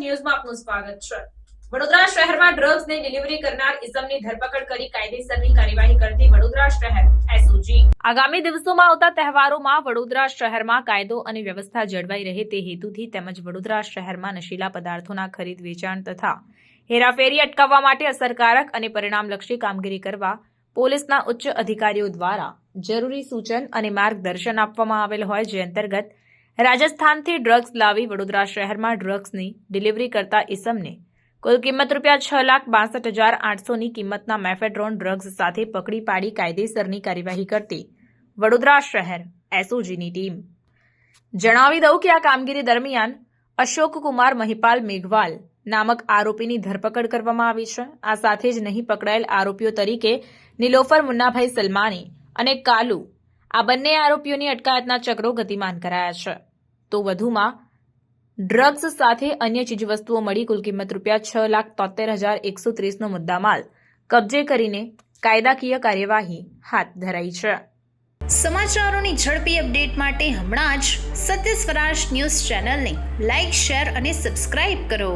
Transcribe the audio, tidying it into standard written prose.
ન્યૂઝમાં આપનું સ્વાગત છે। વડોદરા શહેરમાં ડ્રગ્સની ડિલિવરી કરનાર ઇસમની ધરપકડ કરી કાયદેસરની કાર્યવાહી કરતી વડોદરા શહેર એસઓજી। આગામી દિવસોમાં આવતા તહેવારોમાં વડોદરા શહેરમાં કાયદો અને વ્યવસ્થા જળવાઈ રહે તે હેતુથી તેમજ વડોદરા શહેરમાં નશીલા પદાર્થોના ખરીદ વેચાણ તથા હેરાફેરી અટકાવવા માટે અસરકારક અને પરિણામલક્ષી કામગીરી કરવા પોલીસના ઉચ્ચ અધિકારીઓ દ્વારા જરૂરી સૂચન અને માર્ગદર્શન આપવામાં આવેલ હોય, જે અંતર્ગત રાજસ્થાનથી ડ્રગ્સ લાવી વડોદરા શહેરમાં ડ્રગ્સની ડિલિવરી કરતા ઇસમને કુલ કિંમત ₹6,62,800ની કિંમતના મેફેડ્રોન ડ્રગ્સ સાથે પકડી પાડી કાયદેસરની કાર્યવાહી કરતી વડોદરા શહેર એસઓજીની ટીમ। જણાવી દઉં કે આ કામગીરી દરમિયાન અશોક કુમાર મહિપાલ મેઘવાલ નામક આરોપીની ધરપકડ કરવામાં આવી છે। આ સાથે જ નહીં પકડાયેલ આરોપીઓ તરીકે નિલોફર મુન્નાભાઈ સલમાની અને કાલુ, આ બંને આરોપીઓની અટકાયતના ચક્રો ગતિમાન કરાયા છે। તો વધુમાં ડ્રગ્સ સાથે અન્ય ચીજવસ્તુઓ મળી કુલ કિંમત ₹6,73,130નો મુદ્દામાલ કબજે કરીને કાયદાકીય કાર્યવાહી હાથ ધરાઈ છે। સમાચારોની ઝડપી અપડેટ માટે હમણાં જ સત્ય સ્વરાજ ન્યૂઝ ચેનલને લાઇક, શેર અને સબસ્ક્રાઇબ કરો।